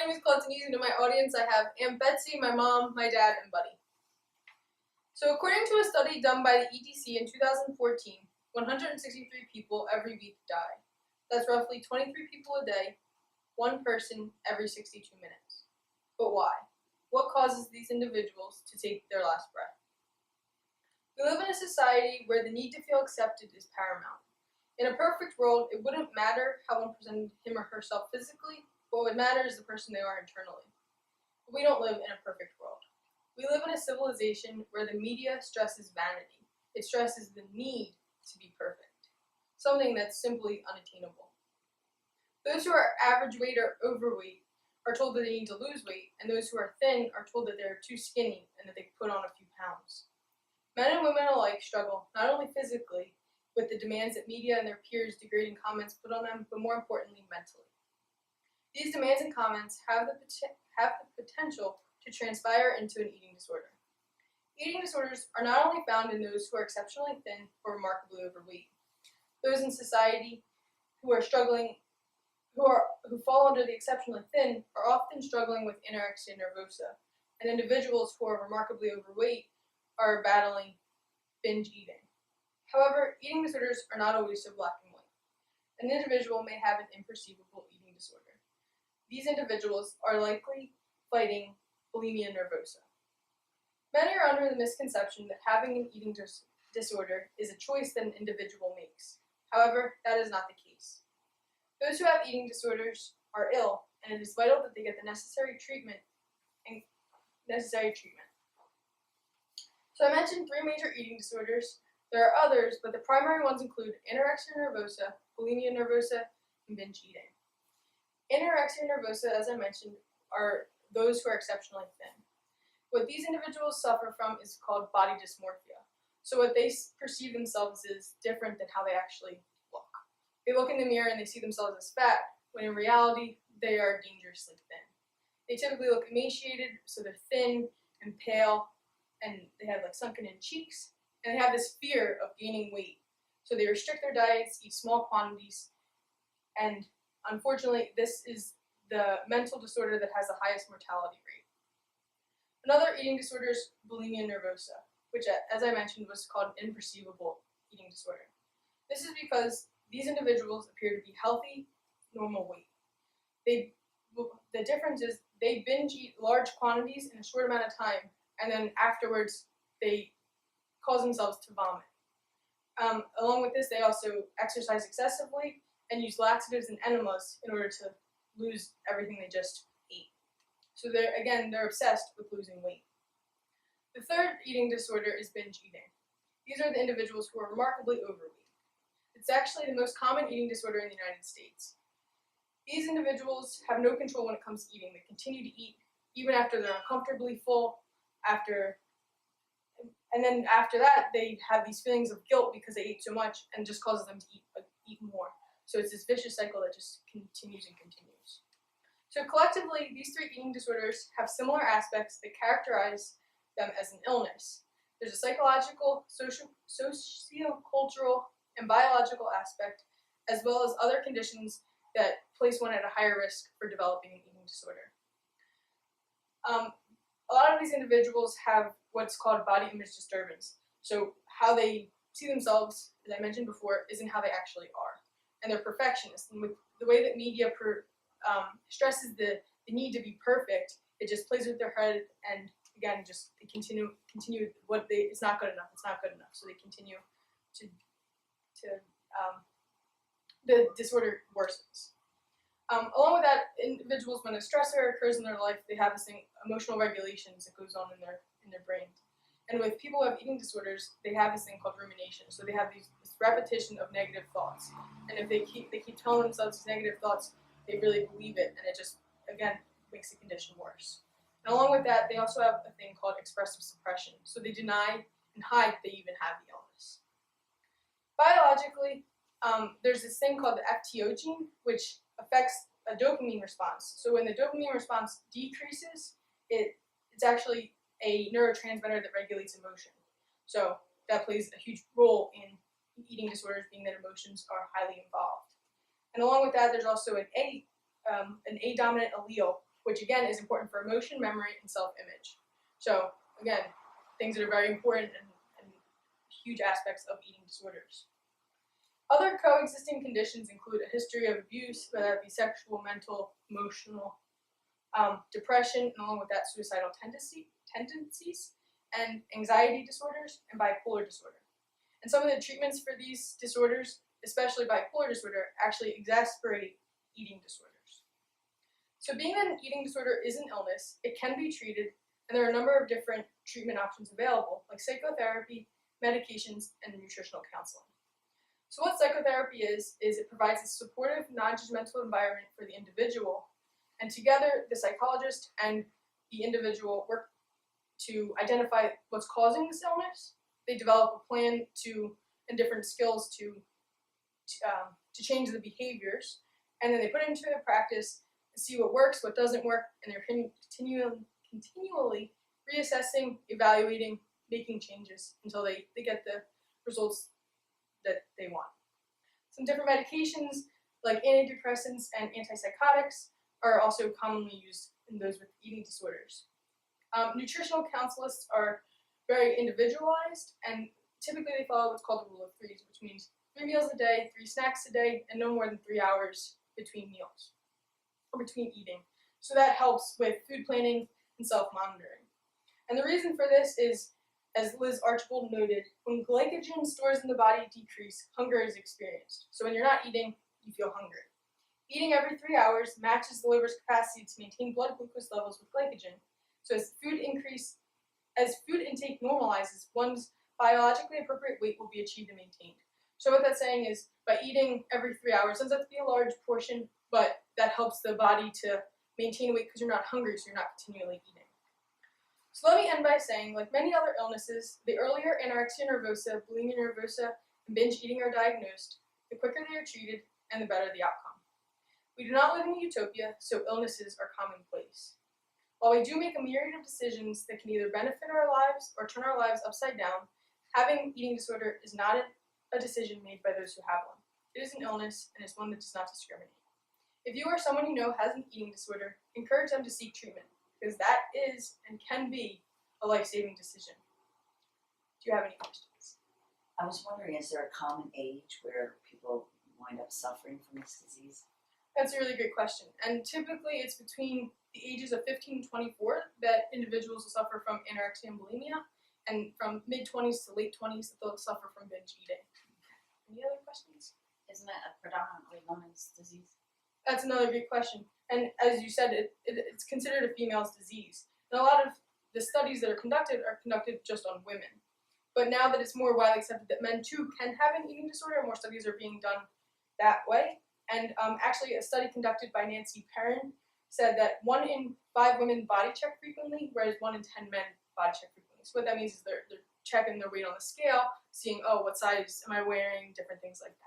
name is Coltonese, and in my audience I have Aunt Betsy, my mom, my dad, and Buddy. So according to a study done by the EDC in 2014, 163 people every week die. That's roughly 23 people a day, one person every 62 minutes. But why? What causes these individuals to take their last breath? We live in a society where the need to feel accepted is paramount. In a perfect world, it wouldn't matter how one presented him or herself physically, but what would matter is the person they are internally. But we don't live in a perfect world. We live in a civilization where the media stresses vanity. It stresses the need to be perfect, something that's simply unattainable. Those who are average weight or overweight are told that they need to lose weight, and those who are thin are told that they're too skinny and that they put on a few pounds. Men and women alike struggle, not only physically, with the demands that media and their peers' degrading comments put on them, but more importantly, mentally. These demands and comments have the potential to transpire into an eating disorder. Eating disorders are not only found in those who are exceptionally thin or remarkably overweight. Those in society who are struggling, who fall under the exceptionally thin, are often struggling with anorexia nervosa, and individuals who are remarkably overweight are battling binge eating. However, eating disorders are not always so black and white. An individual may have an imperceivable eating disorder. These individuals are likely fighting bulimia nervosa. Many are under the misconception that having an eating disorder is a choice that an individual makes. However, that is not the case. Those who have eating disorders are ill, and it is vital that they get the necessary treatment. So I mentioned 3 major eating disorders. There are others, but the primary ones include anorexia nervosa, bulimia nervosa, and binge eating. Anorexia nervosa, as I mentioned, are those who are exceptionally thin. What these individuals suffer from is called body dysmorphia. So what they perceive themselves is different than how they actually look. They look in the mirror and they see themselves as fat, when in reality, they are dangerously thin. They typically look emaciated, so they're thin and pale, and they have sunken in cheeks, and they have this fear of gaining weight. So they restrict their diets, eat small quantities, and unfortunately, this is the mental disorder that has the highest mortality rate. Another eating disorder is bulimia nervosa, which, as I mentioned, was called an imperceivable eating disorder. This is because these individuals appear to be healthy, normal weight. The difference is they binge eat large quantities in a short amount of time, and then afterwards they cause themselves to vomit. Along with this, they also exercise excessively and use laxatives and enemas in order to lose everything they just ate. So they're obsessed with losing weight. The third eating disorder is binge eating. These are the individuals who are remarkably overweight. It's actually the most common eating disorder in the United States. These individuals have no control when it comes to eating. They continue to eat even after they're uncomfortably full, and then after that they have these feelings of guilt because they ate so much, and just causes them to eat more. So it's this vicious cycle that just continues and continues. So collectively, these 3 eating disorders have similar aspects that characterize them as an illness. There's a psychological, socio-cultural, and biological aspect, as well as other conditions that place one at a higher risk for developing an eating disorder. A lot of these individuals have what's called body image disturbance. So how they see themselves, as I mentioned before, isn't how they actually are. And they're perfectionists. And with the way that media stresses the need to be perfect, it just plays with their head, and again, just they continue it's not good enough, so they continue to the disorder worsens. Along with that, individuals, when a stressor occurs in their life, they have this thing, emotional regulations, that goes on in their brains. And with people who have eating disorders, they have this thing called rumination. So they have this repetition of negative thoughts. And if they keep telling themselves these negative thoughts, they really believe it, and it just, again, makes the condition worse. And along with that, they also have a thing called expressive suppression. So they deny and hide that they even have the illness. Biologically, there's this thing called the FTO gene, which affects a dopamine response. So when the dopamine response decreases, it's actually a neurotransmitter that regulates emotion. So that plays a huge role in eating disorders, being that emotions are highly involved. And along with that, there's also an A dominant allele, which again is important for emotion, memory, and self-image. So again, things that are very important and huge aspects of eating disorders. Other coexisting conditions include a history of abuse, whether it be sexual, mental, emotional, depression, and along with that, suicidal tendencies, and anxiety disorders, and bipolar disorder. And some of the treatments for these disorders, especially bipolar disorder, actually exacerbate eating disorders. So being that an eating disorder is an illness, it can be treated, and there are a number of different treatment options available, like psychotherapy, medications, and nutritional counseling. So what psychotherapy is it provides a supportive, non-judgmental environment for the individual, and together the psychologist and the individual work to identify what's causing this illness. They develop a plan and different skills to change the behaviors, and then they put it into their practice and see what works, what doesn't work, and they're continually reassessing, evaluating, making changes until they get the results that they want. Some different medications like antidepressants and antipsychotics are also commonly used in those with eating disorders. Nutritional counselists are very individualized, and typically they follow what's called the rule of threes, which means 3 meals a day, 3 snacks a day, and no more than 3 hours between meals, or between eating. So that helps with food planning and self-monitoring. And the reason for this is, as Liz Archibald noted, when glycogen stores in the body decrease, hunger is experienced. So when you're not eating, you feel hungry. Eating every 3 hours matches the liver's capacity to maintain blood glucose levels with glycogen. So as food intake normalizes, one's biologically appropriate weight will be achieved and maintained. So what that's saying is, by eating every 3 hours, doesn't have to be a large portion, but that helps the body to maintain weight because you're not hungry, so you're not continually eating. So let me end by saying, like many other illnesses, the earlier anorexia nervosa, bulimia nervosa, and binge eating are diagnosed, the quicker they are treated, and the better the outcome. We do not live in a utopia, so illnesses are commonplace. While we do make a myriad of decisions that can either benefit our lives or turn our lives upside down, having an eating disorder is not a decision made by those who have one. It is an illness, and it's one that does not discriminate. If you or someone you know has an eating disorder, encourage them to seek treatment, because that is and can be a life-saving decision. Do you have any questions? I was wondering, is there a common age where people wind up suffering from this disease? That's a really great question. And typically it's between the ages of 15 and 24 that individuals will suffer from anorexia and bulimia, and from mid-20s to late 20s that they'll suffer from binge eating. Any other questions? Isn't it a predominantly women's disease? That's another great question. And as you said, it's considered a female's disease. And a lot of the studies that are conducted just on women. But now that it's more widely accepted that men too can have an eating disorder, more studies are being done that way. And actually a study conducted by Nancy Perrin said that 1 in 5 women body check frequently, whereas 1 in 10 men body check frequently. So what that means is they're checking their weight on the scale, seeing, oh, what size am I wearing, different things like that.